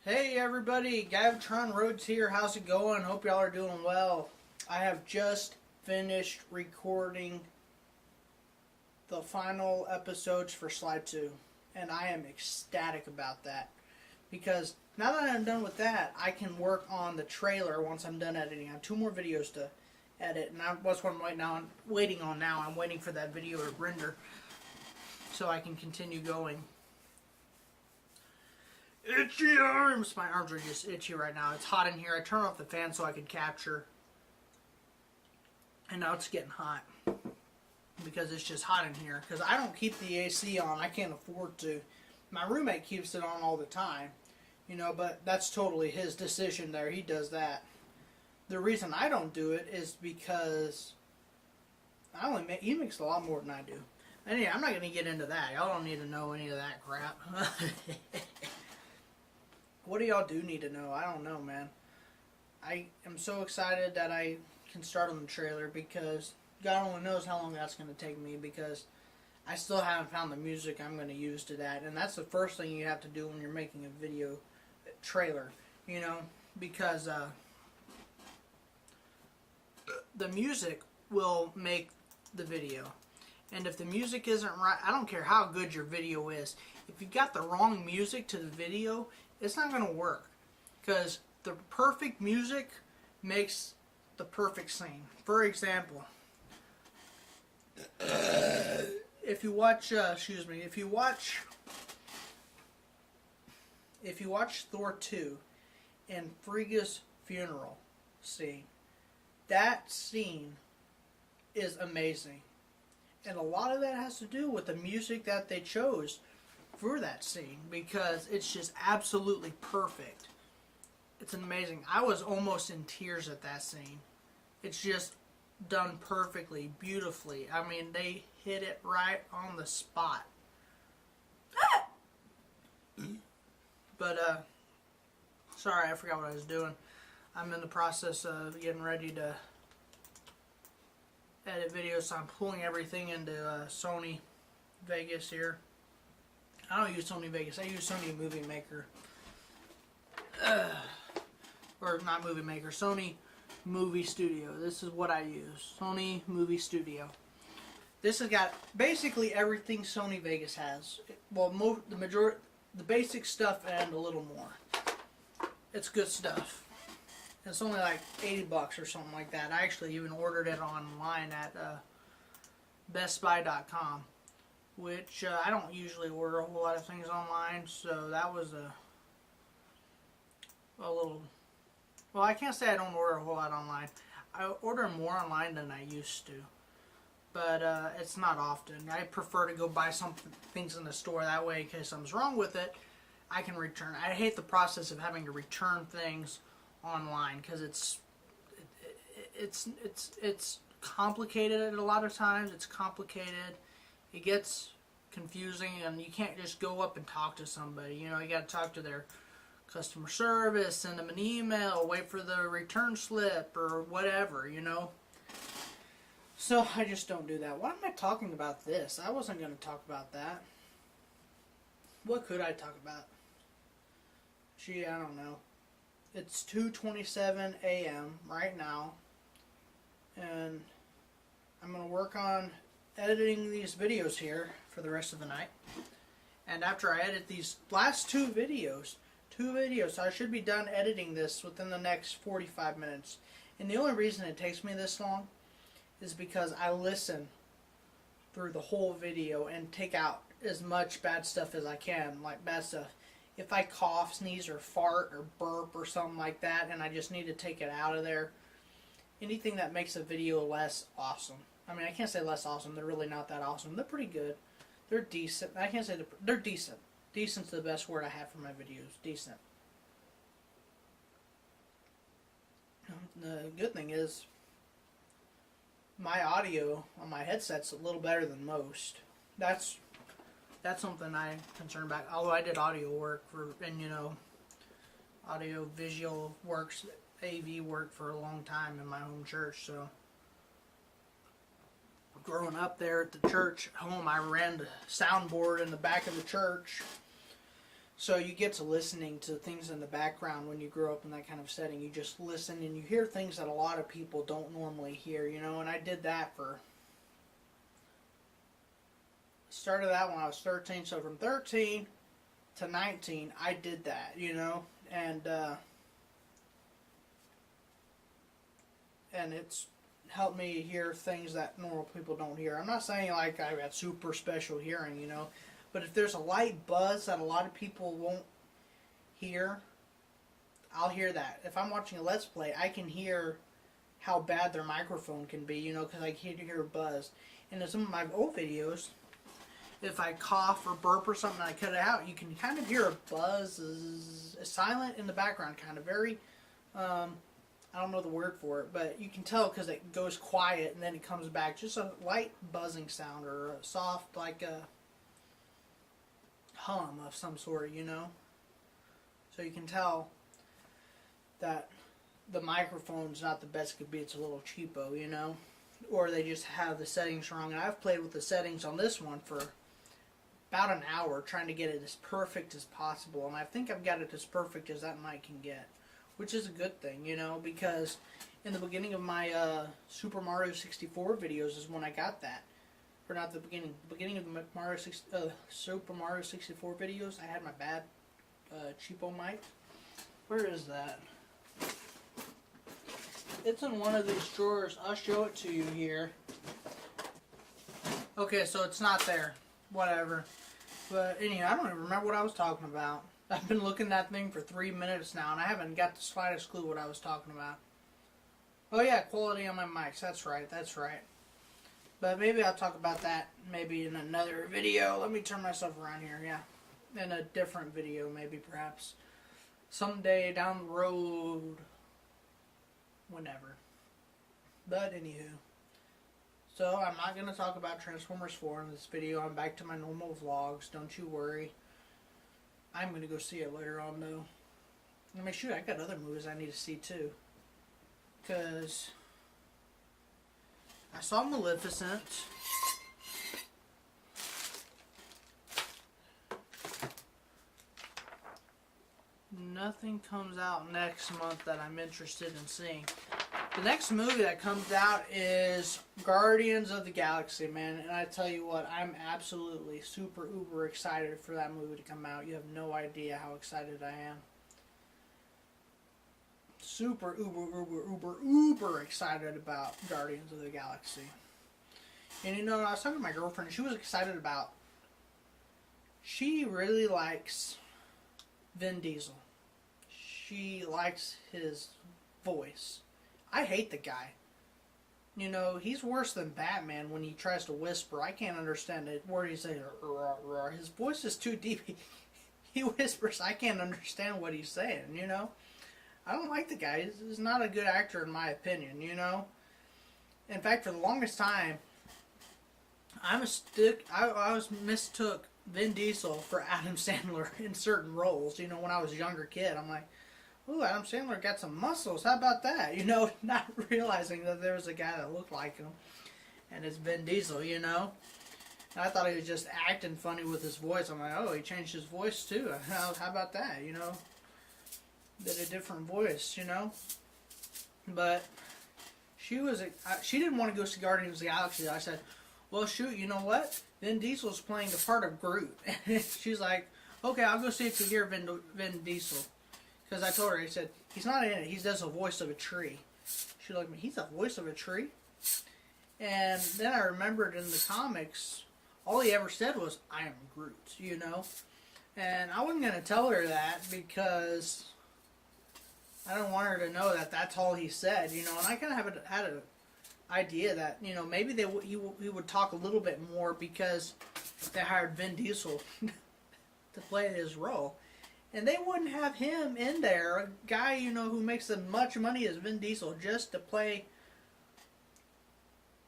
Hey everybody, Gavtron Rhodes here. How's it going? Hope y'all are doing well. I have just finished recording the final episodes for Slide 2, and I am ecstatic about that because now that I'm done with that, I can work on the trailer once I'm done editing. I have 2 more videos to edit, and that's what I'm waiting on now. I'm waiting for that video to render so I can continue going. Itchy arms! My arms are just itchy right now. It's hot in here. I turned off the fan so I could capture. And now it's getting hot. Because it's just hot in here. Because I don't keep the AC on. I can't afford to. My roommate keeps it on all the time. You know, but that's totally his decision there. He does that. The reason I don't do it is because he makes a lot more than I do. Anyway, I'm not going to get into that. Y'all don't need to know any of that crap. What do y'all do need to know? I don't know, man. I am so excited that I can start on the trailer because God only knows how long that's going to take me because I still haven't found the music I'm going to use to that. And that's the first thing you have to do when you're making a video trailer, you know, because the music will make the video. And if the music isn't right, I don't care how good your video is. If you got the wrong music to the video, it's not going to work. Because the perfect music makes the perfect scene. For example, if you watch Thor 2 and Frigga's funeral scene, that scene is amazing. And a lot of that has to do with the music that they chose for that scene because it's just absolutely perfect. It's amazing. I was almost in tears at that scene. It's just done perfectly, beautifully. I mean, they hit it right on the spot. But, sorry, I forgot what I was doing. I'm in the process of getting ready to edit videos, so I'm pulling everything into Sony Vegas here. I don't use Sony Vegas, I use Sony Movie Maker. Or not Movie Maker, Sony Movie Studio. This is what I use, Sony Movie Studio. This has got basically everything Sony Vegas has. Well, the basic stuff and a little more. It's good stuff. It's only like $80 or something like that. I actually even ordered it online at BestBuy.com, which I don't usually order a whole lot of things online, so that was a little... Well, I can't say I don't order a whole lot online. I order more online than I used to, but it's not often. I prefer to go buy some things in the store. That way, in case something's wrong with it, I can return. I hate the process of having to return things online because it's complicated a lot of times. It's complicated. It gets confusing, and you can't just go up and talk to somebody. You know, you got to talk to their customer service, send them an email, wait for the return slip or whatever, you know. So I just don't do that. Why am I talking about this? I wasn't going to talk about that. What could I talk about? Gee, I don't know. It's 2:27 a.m. right now, and I'm going to work on editing these videos here for the rest of the night. And after I edit these last two videos, I should be done editing this within the next 45 minutes. And the only reason it takes me this long is because I listen through the whole video and take out as much bad stuff as I can, like bad stuff. If I cough, sneeze, or fart, or burp, or something like that, and I just need to take it out of there, anything that makes a video less awesome. I mean, I can't say less awesome. They're really not that awesome. They're pretty good. They're decent. I can't say they're decent. Decent's the best word I have for my videos. Decent. The good thing is, my audio on my headset's a little better than most. That's something I'm concerned about. Although I did audio work and you know, audio visual works, AV work for a long time in my home church. So growing up there at the church home, I ran the soundboard in the back of the church. So you get to listening to things in the background when you grow up in that kind of setting. You just listen and you hear things that a lot of people don't normally hear, you know. And I did that for, started that when I was 13. So from 13 to 19, I did that, you know. And it's helped me hear things that normal people don't hear. I'm not saying like I got super special hearing, you know. But if there's a light buzz that a lot of people won't hear, I'll hear that. If I'm watching a Let's Play, I can hear how bad their microphone can be, you know, because I can hear a buzz. And in some of my old videos, if I cough or burp or something and I cut it out, you can kind of hear a buzz, silent in the background, kind of very, I don't know the word for it, but you can tell because it goes quiet and then it comes back. Just a light buzzing sound or a soft, like a hum of some sort, you know. So you can tell that the microphone's not the best it could be. It's a little cheapo, you know, or they just have the settings wrong. And I've played with the settings on this one for about an hour trying to get it as perfect as possible, and I think I've got it as perfect as that mic can get, which is a good thing, you know, because in the beginning of my Super Mario 64 videos is when I got that. Or not the beginning of the Super Mario 64 videos, I had my bad cheapo mic. Where is that? It's in one of these drawers. I'll show it to you here. Okay, so it's not there. Whatever. But anyhow, I don't even remember what I was talking about. I've been looking at that thing for 3 minutes now, and I haven't got the slightest clue what I was talking about. Oh yeah, quality on my mics. That's right, that's right. But maybe I'll talk about that maybe in another video. Let me turn myself around here, yeah. In a different video, maybe, perhaps. Someday down the road. Whenever. But anywho. So, I'm not going to talk about Transformers 4 in this video. I'm back to my normal vlogs. Don't you worry. I'm going to go see it later on, though. I mean, shoot, I got other movies I need to see, too. Because I saw Maleficent. Nothing comes out next month that I'm interested in seeing. The next movie that comes out is Guardians of the Galaxy, man. And I tell you what, I'm absolutely super uber excited for that movie to come out. You have no idea how excited I am. Super uber excited about Guardians of the Galaxy. And you know, I was talking to my girlfriend, she was excited about, she really likes Vin Diesel. She likes his voice. I hate the guy. You know, he's worse than Batman when he tries to whisper. I can't understand it. Where he says, his voice is too deep. He whispers. I can't understand what he's saying, you know. I don't like the guy. He's not a good actor in my opinion, you know. In fact, for the longest time, I mistook Vin Diesel for Adam Sandler in certain roles. You know, when I was a younger kid, I'm like, ooh, Adam Sandler got some muscles. How about that? You know, not realizing that there was a guy that looked like him. And it's Vin Diesel, you know. And I thought he was just acting funny with his voice. I'm like, oh, he changed his voice too. How about that, you know? Did a different voice, you know. But she didn't want to go see Guardians of the Galaxy. I said, well, shoot, you know what? Vin Diesel's playing the part of Groot. She's like, okay, I'll go see if you hear Vin Diesel. Because I told her, I said, he's not in it. He does a voice of a tree. She looked at me, he's a voice of a tree? And then I remembered in the comics, all he ever said was, I am Groot, you know. And I wasn't going to tell her that because I don't want her to know that that's all he said, you know. And I kind of had an idea that, you know, maybe he would talk a little bit more because they hired Vin Diesel to play his role. And they wouldn't have him in there, a guy, you know, who makes as much money as Vin Diesel, just to play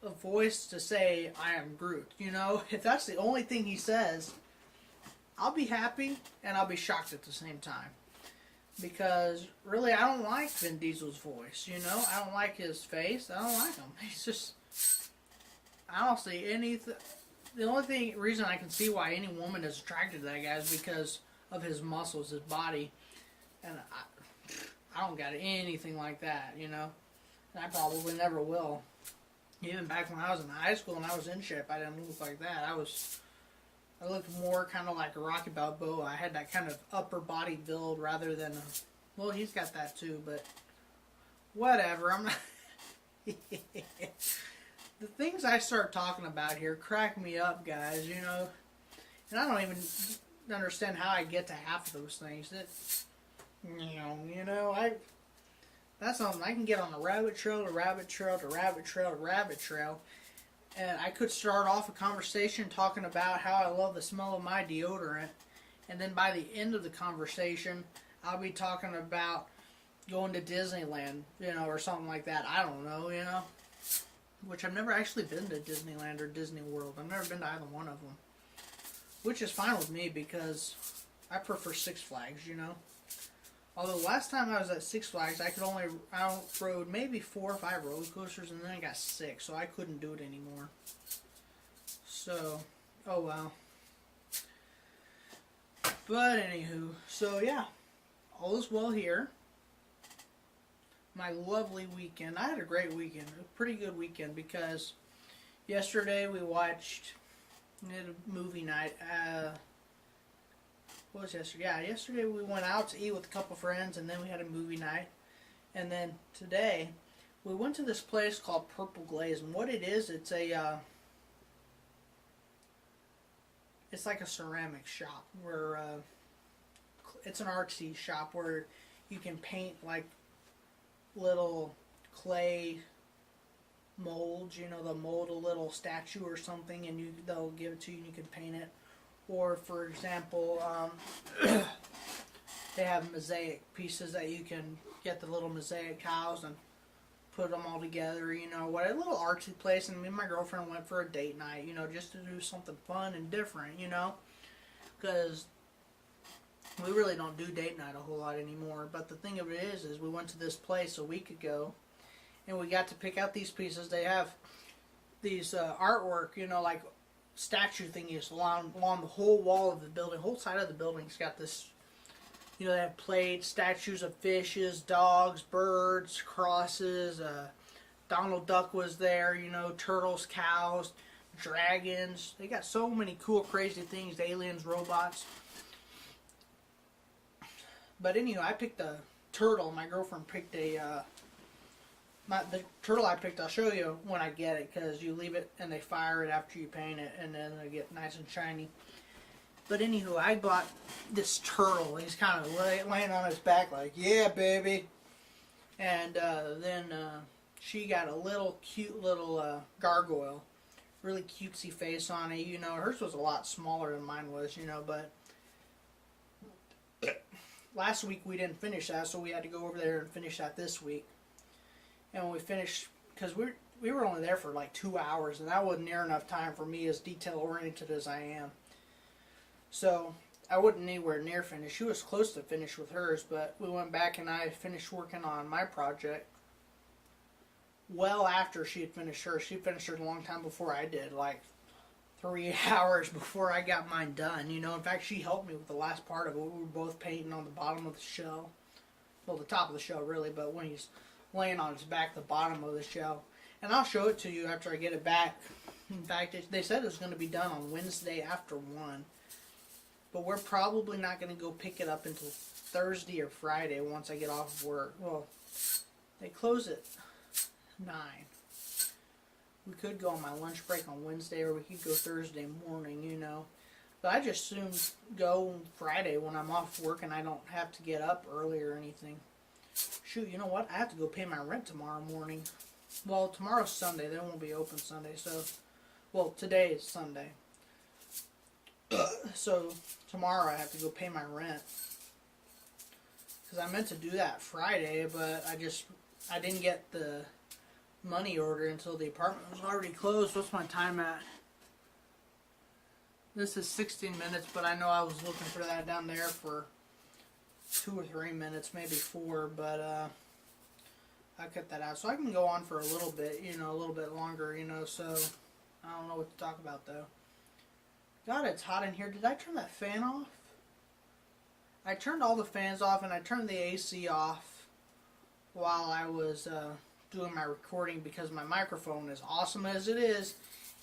a voice to say, I am Groot, you know. If that's the only thing he says, I'll be happy and I'll be shocked at the same time. Because, really, I don't like Vin Diesel's voice, you know. I don't like his face. I don't like him. He's just, I don't see anything. The only reason I can see why any woman is attracted to that guy is because of his muscles, his body, and I don't got anything like that, you know, and I probably never will. Even back when I was in high school and I was in shape, I didn't look like that. I looked more kind of like a Rocky Balboa. I had that kind of upper body build rather than, well, he's got that too, but whatever. I'm not. The things I start talking about here crack me up, guys, you know, and I don't even understand how I get to half of those things. That, that's something I can get on a rabbit trail to rabbit trail to rabbit trail to rabbit trail. And I could start off a conversation talking about how I love the smell of my deodorant. And then by the end of the conversation, I'll be talking about going to Disneyland, or something like that. I don't know, Which I've never actually been to Disneyland or Disney World. I've never been to either one of them. Which is fine with me because I prefer Six Flags, Although last time I was at Six Flags, I rode maybe 4 or 5 roller coasters, and then I got sick, so I couldn't do it anymore. So, oh well. But anywho, so yeah, all is well here. My lovely weekend. I had a great weekend, a pretty good weekend, because yesterday we watched a movie night. What was yesterday? Yeah, yesterday we went out to eat with a couple friends, and then we had a movie night. And then today, we went to this place called Purple Glaze, and what it is, it's like a ceramic shop where it's an artsy shop where you can paint like little clay molds. They'll mold a little statue or something, and they'll give it to you, and you can paint it. Or, for example, they have mosaic pieces that you can get the little mosaic cows and put them all together, what a little artsy place. And me and my girlfriend went for a date night, just to do something fun and different, because we really don't do date night a whole lot anymore. But the thing of it is we went to this place a week ago, and we got to pick out these pieces. They have these artwork, like statue thingies along the whole wall of the building. Whole side of the building's got this, they have plates, statues of fishes, dogs, birds, crosses. Donald Duck was there, turtles, cows, dragons. They got so many cool, crazy things, aliens, robots. But anyway, I picked a turtle. My girlfriend picked the turtle I picked, I'll show you when I get it, because you leave it and they fire it after you paint it, and then they get nice and shiny. But anywho, I bought this turtle. He's kind of laying on his back like, yeah, baby. And then she got a cute little gargoyle. Really cutesy face on it. Hers was a lot smaller than mine was, but last week we didn't finish that, so we had to go over there and finish that this week. And when we finished, because we were only there for like 2 hours, and that wasn't near enough time for me, as detail-oriented as I am. So I wasn't anywhere near finished. She was close to finish with hers, but we went back and I finished working on my project well after she had finished hers. She finished hers a long time before I did, like 3 hours before I got mine done. In fact, she helped me with the last part of it. We were both painting on the bottom of the shell. Well, the top of the shell, really, but when he's laying on his back, the bottom of the shell. And I'll show it to you after I get it back. In fact, they said it was going to be done on Wednesday after 1. But we're probably not going to go pick it up until Thursday or Friday once I get off of work. Well, they close at 9. We could go on my lunch break on Wednesday, or we could go Thursday morning, But I just soon go Friday when I'm off work and I don't have to get up early or anything. Shoot, you know what? I have to go pay my rent tomorrow morning. Well, tomorrow's Sunday. They won't be open Sunday, so... Well, today is Sunday. So, tomorrow I have to go pay my rent. Because I meant to do that Friday, but I didn't get the money order until the apartment was already closed. What's my time at? This is 16 minutes, but I know I was looking for that down there for 2 or 3 minutes, maybe 4, but I cut that out. So I can go on for a little bit, a little bit longer, so I don't know what to talk about, though. God, it's hot in here. Did I turn that fan off? I turned all the fans off and I turned the AC off while I was doing my recording because my microphone, as awesome as it is,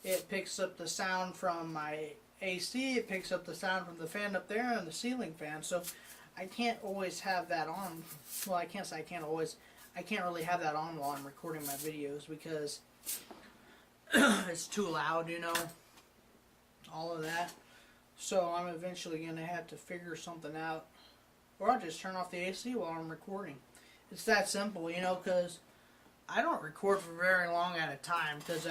it picks up the sound from my AC, it picks up the sound from the fan up there and the ceiling fan. So I can't always have that on. Well, I can't say I can't always. I can't really have that on while I'm recording my videos because it's too loud, you know, all of that. So I'm eventually going to have to figure something out. Or I'll just turn off the AC while I'm recording. It's that simple, you know, because I don't record for very long at a time. Because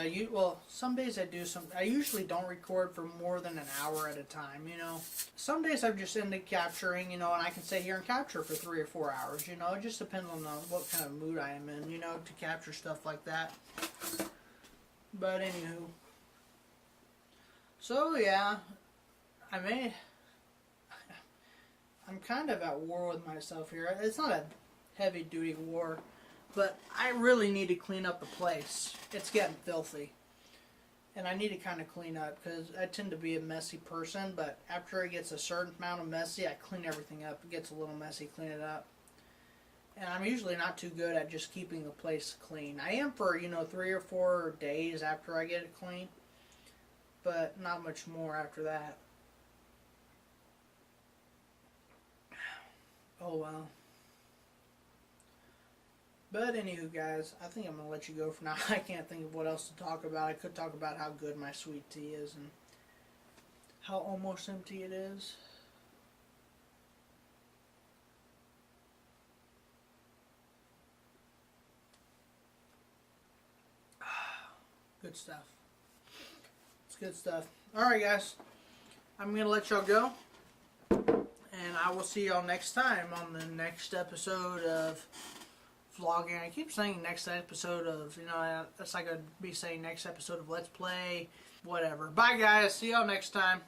some days I do I usually don't record for more than an hour at a time, you know. Some days I'm just into capturing, you know, and I can sit here and capture for 3 or 4 hours, you know. It just depends on what kind of mood I am in, you know, to capture stuff like that. But anywho. So, yeah. I'm kind of at war with myself here. It's not a heavy-duty war, but I really need to clean up the place. It's getting filthy. And I need to kind of clean up because I tend to be a messy person, but after it gets a certain amount of messy, I clean everything up. It gets a little messy, clean it up. And I'm usually not too good at just keeping the place clean. I am for, 3 or 4 days after I get it clean, but not much more after that. Oh well. But anywho, guys, I think I'm going to let you go for now. I can't think of what else to talk about. I could talk about how good my sweet tea is and how almost empty it is. Good stuff. It's good stuff. Alright, guys. I'm going to let y'all go. And I will see y'all next time on the next episode of vlogging. I keep saying next episode of, that's like I'd be saying next episode of Let's Play, whatever. Bye, guys. See y'all next time.